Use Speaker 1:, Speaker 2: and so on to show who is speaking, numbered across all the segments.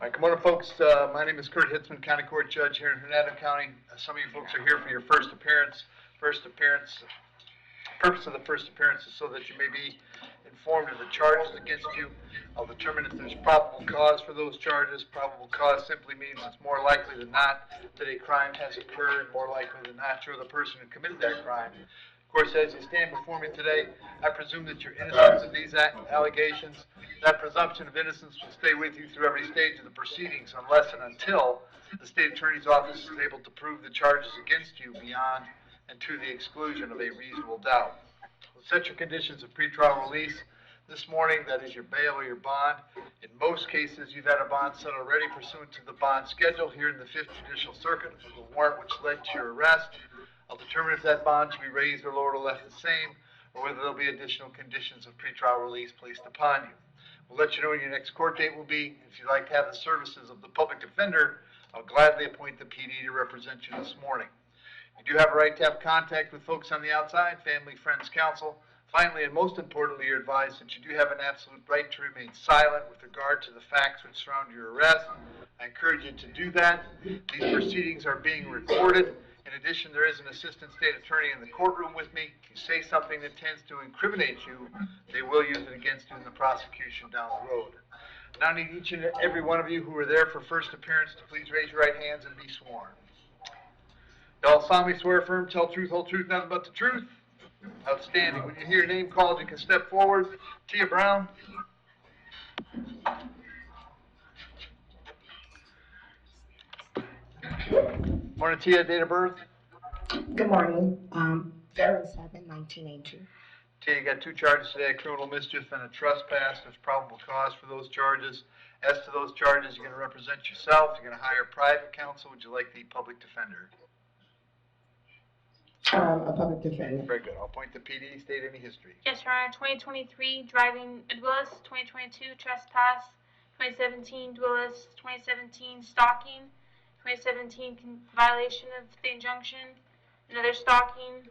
Speaker 1: All right, good morning, folks. My name is Kurt Hitzemann, County Court Judge here in Hernando County. Some of you folks are here for your first appearance. Purpose of the first appearance is so that you may be informed of the charges against you. I'll determine if there's probable cause for those charges. Probable cause simply means it's more likely than not that a crime has occurred, more likely than not you're the person who committed that crime. Of course, as you stand before me today, I presume that you're innocent of these allegations. That presumption of innocence will stay with you through every stage of the proceedings unless and until the state attorney's office is able to prove the charges against you beyond and to the exclusion of a reasonable doubt. We'll set your conditions of pretrial release this morning. That is your bail or your bond. In most cases, you've had a bond set already pursuant to the bond schedule here in the 5th Judicial Circuit of the warrant which led to your arrest. I'll determine if that bond should be raised or lowered or left the same, or whether there'll be additional conditions of pretrial release placed upon you. We'll let you know when your next court date will be. If you'd like to have the services of the public defender, I'll gladly appoint the PD to represent you this morning. You do have a right to have contact with folks on the outside, family, friends, counsel. Finally, and most importantly, you're advised that you do have an absolute right to remain silent with regard to the facts which surround your arrest. I encourage you to do that. These proceedings are being recorded. In addition, there is an assistant state attorney in the courtroom with me. If you say something that tends to incriminate you, they will use it against you in the prosecution down the road. Now I need each and every one of you who were there for first appearance to please raise your right hands and be sworn. Y'all solemnly swear affirm, tell truth, whole truth, nothing but the truth. Outstanding. When you hear your name called, you can step forward. Tia Brown. Morning, Tia. Date of birth?
Speaker 2: Good morning. February 7, 1982.
Speaker 1: Tia, you got 2 charges today, criminal mischief and a trespass. There's probable cause for those charges. As to those charges, you're going to represent yourself. You're going to hire private counsel. Would you like the public defender?
Speaker 2: A public defender.
Speaker 1: Very good. I'll appoint the PD. State any history.
Speaker 3: Yes, Your Honor. 2023, driving at Willis. 2022, trespass. 2017, Willis. 2017, stalking. 2017, violation of the injunction. Another stalking.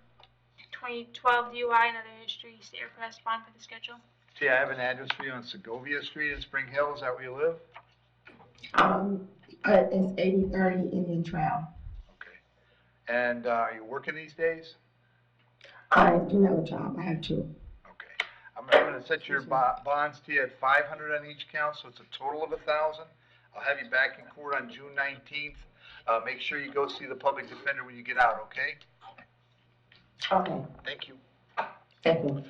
Speaker 3: 2012, DUI. Another history. State request bond for the schedule.
Speaker 1: See, I have an address for you on Segovia Street in Spring Hill. Is that where you live?
Speaker 2: It's 8030 Indian Trail.
Speaker 1: And are you working these days?
Speaker 2: I do have a job. I have 2.
Speaker 1: Okay. I'm going to set your bonds to you at $500 on each count, so it's a total of $1,000. I'll have you back in court on June 19th. Make sure you go see the public defender when you get out, okay?
Speaker 2: Okay.
Speaker 1: Thank you.
Speaker 2: Thank you.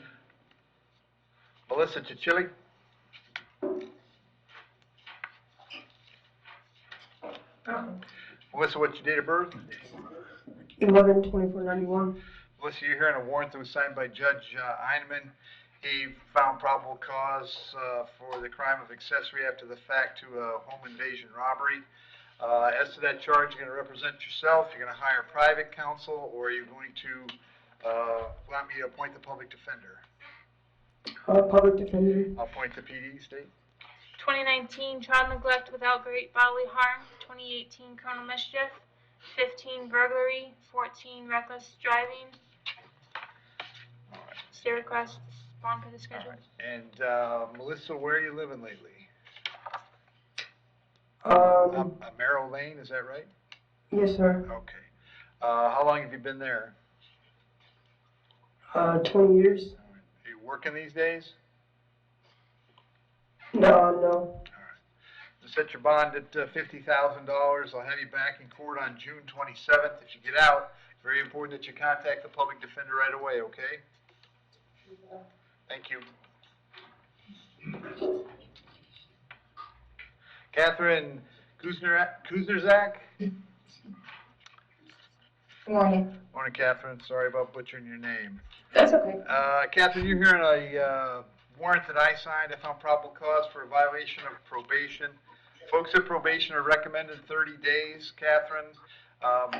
Speaker 1: Melissa Chichili. Melissa, what's your date of birth?
Speaker 2: 11/24/91.
Speaker 1: Melissa, you're here on a warrant that was signed by Judge Heinemann. He found probable cause for the crime of accessory after the fact to a home invasion robbery. As to that charge, you're going to represent yourself, you're going to hire private counsel, or you're going to want me to appoint the public defender?
Speaker 2: Public defender.
Speaker 1: I'll appoint the PD. State.
Speaker 3: 2019, child neglect without great bodily harm. 2018, criminal mischief. 15, burglary. 14, reckless driving.
Speaker 1: All right.
Speaker 3: State requests bond for the schedule.
Speaker 1: All right. And Melissa, where are you living lately? Merrill Lane, is that right?
Speaker 2: Yes, sir.
Speaker 1: Okay. How long have you been there?
Speaker 2: 20 years.
Speaker 1: Are you working these days?
Speaker 2: No.
Speaker 1: All right. Set your bond at $50,000. I'll have you back in court on June 27th. If you get out, it's very important that you contact the public defender right away, okay? Thank you. Catherine Kuznezak.
Speaker 2: Good morning.
Speaker 1: Morning, Catherine. Sorry about butchering your name.
Speaker 2: That's okay.
Speaker 1: Catherine, you're here on a warrant that I signed. I found probable cause for a violation of probation. Folks at probation are recommended 30 days, Catherine,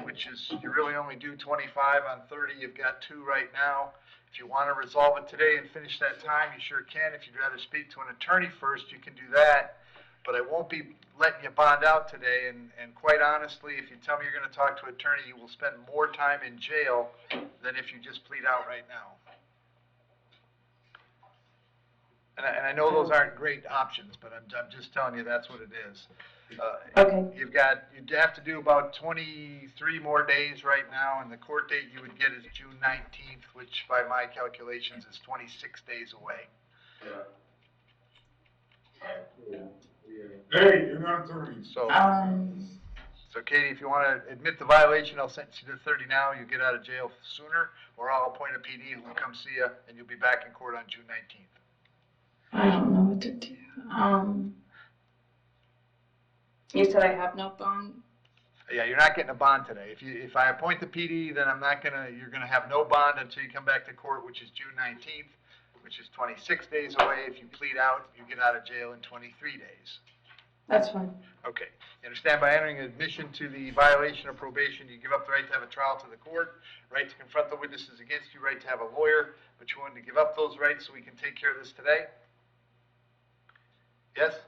Speaker 1: which is, you really only do 25 on 30. You've got 2 right now. If you want to resolve it today and finish that time, you sure can. If you'd rather speak to an attorney first, you can do that. But I won't be letting you bond out today. And quite honestly, if you tell me you're going to talk to an attorney, you will spend more time in jail than if you just plead out right now. And I know those aren't great options, but I'm just telling you that's what it is.
Speaker 2: Okay.
Speaker 1: You'd have to do about 23 more days right now, and the court date you would get is June 19th, which by my calculations is 26 days away.
Speaker 4: Hey, you're not attorney.
Speaker 1: So Katie, if you want to admit the violation, I'll sentence you to 30 now. You get out of jail sooner, or I'll appoint a PD who will come see you, and you'll be back in court on June 19th.
Speaker 2: I don't know what to do. You said I have no bond?
Speaker 1: Yeah, you're not getting a bond today. If I appoint the PD, then you're gonna have no bond until you come back to court, which is June 19th, which is 26 days away. If you plead out, you get out of jail in 23 days.
Speaker 2: That's fine.
Speaker 1: Okay. You understand by entering admission to the violation of probation, you give up the right to have a trial to the court, right to confront the witnesses against you, right to have a lawyer, but you wanted to give up those rights so we can take care of this today? Yes?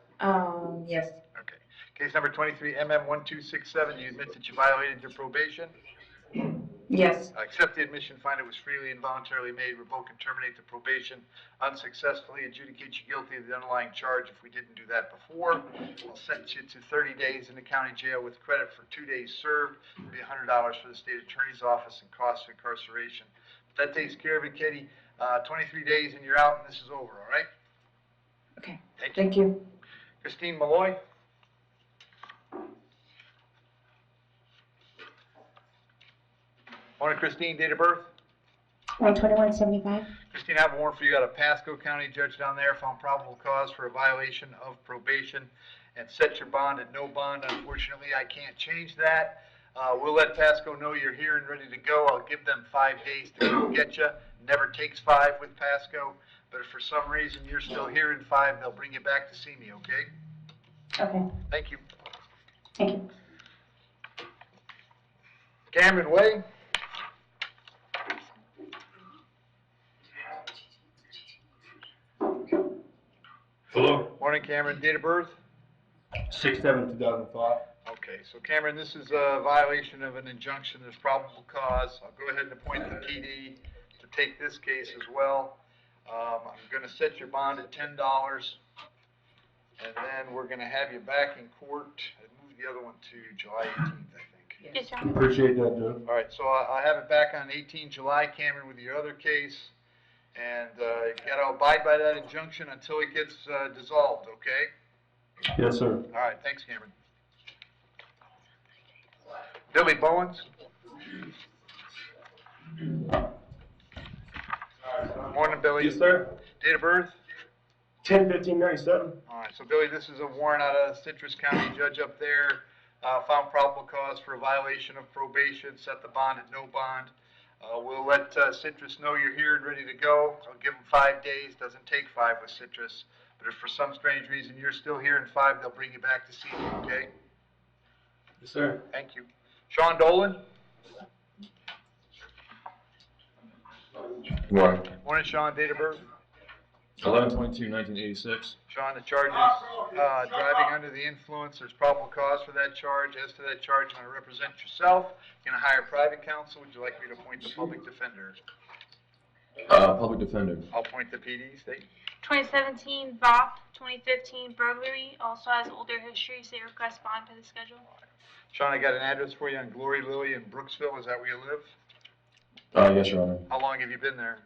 Speaker 2: Yes.
Speaker 1: Okay. Case number 23, MM1267, you admit that you violated your probation?
Speaker 2: Yes.
Speaker 1: Accept the admission, find it was freely and voluntarily made, revoke and terminate the probation, unsuccessfully adjudicate you guilty of the underlying charge if we didn't do that before. I'll sentence you to 30 days in the county jail with credit for 2 days served. It'll be $100 for the state attorney's office and costs of incarceration. But that takes care of it, Katie. 23 days and you're out and this is over, all right?
Speaker 2: Okay.
Speaker 1: Thank you. Christine Malloy. Morning, Christine. Date of birth?
Speaker 5: 12175.
Speaker 1: Christine, I have a warrant for you out of Pasco County. Judge down there found probable cause for a violation of probation and set your bond at no bond. Unfortunately, I can't change that. We'll let Pasco know you're here and ready to go. I'll give them 5 days to come get you. Never takes 5 with Pasco, but if for some reason you're still here in 5, they'll bring you back to see me, okay?
Speaker 5: Okay.
Speaker 1: Thank you.
Speaker 5: Thank you.
Speaker 1: Cameron Way.
Speaker 4: Hello?
Speaker 1: Morning, Cameron. Date of birth?
Speaker 4: 6/7/2005.
Speaker 1: Okay, so Cameron, this is a violation of an injunction. There's probable cause. I'll go ahead and appoint the PD to take this case as well. I'm going to set your bond at $10, and then we're going to have you back in court. I moved the other one to July 18th, I think.
Speaker 3: Yes, sir.
Speaker 4: Appreciate that, Joe.
Speaker 1: All right, so I'll have it back on 18 July, Cameron, with your other case. And you got to abide by that injunction until it gets dissolved, okay?
Speaker 4: Yes, sir.
Speaker 1: All right, thanks, Cameron. Billy Bowens. Morning, Billy.
Speaker 4: Yes, sir.
Speaker 1: Date of birth?
Speaker 4: 10/15/97.
Speaker 1: All right, so Billy, this is a warrant out of Citrus County. Judge up there found probable cause for a violation of probation, set the bond at no bond. We'll let Citrus know you're here and ready to go. I'll give them 5 days. Doesn't take 5 with Citrus. But if for some strange reason you're still here in 5, they'll bring you back to see you, okay?
Speaker 4: Yes, sir.
Speaker 1: Thank you. Sean Dolan?
Speaker 6: Morning.
Speaker 1: Morning, Sean. Date of birth?
Speaker 6: 11/22/1986.
Speaker 1: Sean, the charge is driving under the influence. There's probable cause for that charge. As to that charge, you're going to represent yourself. You're going to hire private counsel. Would you like me to appoint the public defender?
Speaker 6: Public defender.
Speaker 1: I'll appoint the PD, state.
Speaker 3: 2017 VOP, 2015 burglary, also has older history, so they request bond for the schedule.
Speaker 1: Sean, I got an address for you on Glory Lily in Brooksville. Is that where you live?
Speaker 6: Yes, Your Honor.
Speaker 1: How long have you been there?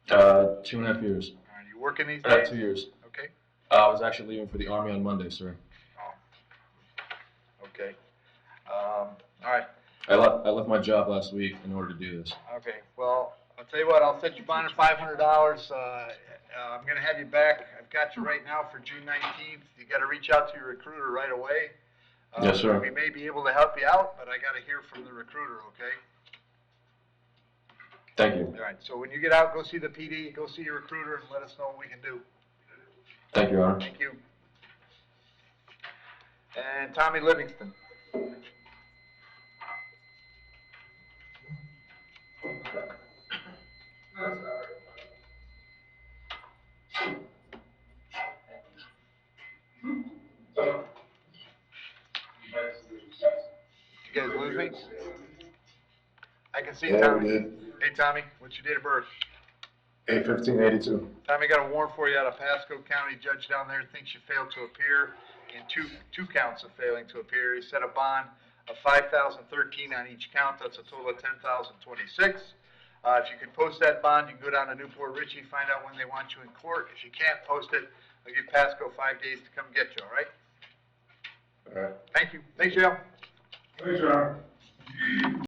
Speaker 6: 2.5 years.
Speaker 1: Are you working these days?
Speaker 6: 2 years.
Speaker 1: Okay.
Speaker 6: I was actually leaving for the Army on Monday, sir.
Speaker 1: Oh. Okay. All right.
Speaker 6: I left my job last week in order to do this.
Speaker 1: Okay. Well, I'll tell you what. I'll set your bond at $500. I'm going to have you back. I've got you right now for June 19th. You got to reach out to your recruiter right away.
Speaker 6: Yes, sir.
Speaker 1: We may be able to help you out, but I got to hear from the recruiter, okay?
Speaker 6: Thank you.
Speaker 1: All right, so when you get out, go see the PD, go see your recruiter, and let us know what we can do.
Speaker 6: Thank you, Your Honor.
Speaker 1: Thank you. And Tommy Livingston. You guys lose me? I can see
Speaker 6: Yeah,
Speaker 1: Tommy.
Speaker 6: we did.
Speaker 1: Hey, Tommy, what's your date of birth?
Speaker 4: 8/15/82.
Speaker 1: Tommy, got a warrant for you out of Pasco County. Judge down there thinks you failed to appear in two counts of failing to appear. He set a bond of $5,013 on each count. That's a total of $10,026. If you can post that bond, you can go down to Newport Richie, find out when they want you in court. If you can't post it, I'll give Pasco 5 days to come get you, all right?
Speaker 4: All right.
Speaker 1: Thank you. Thanks, Joe.
Speaker 4: Thanks, Your Honor.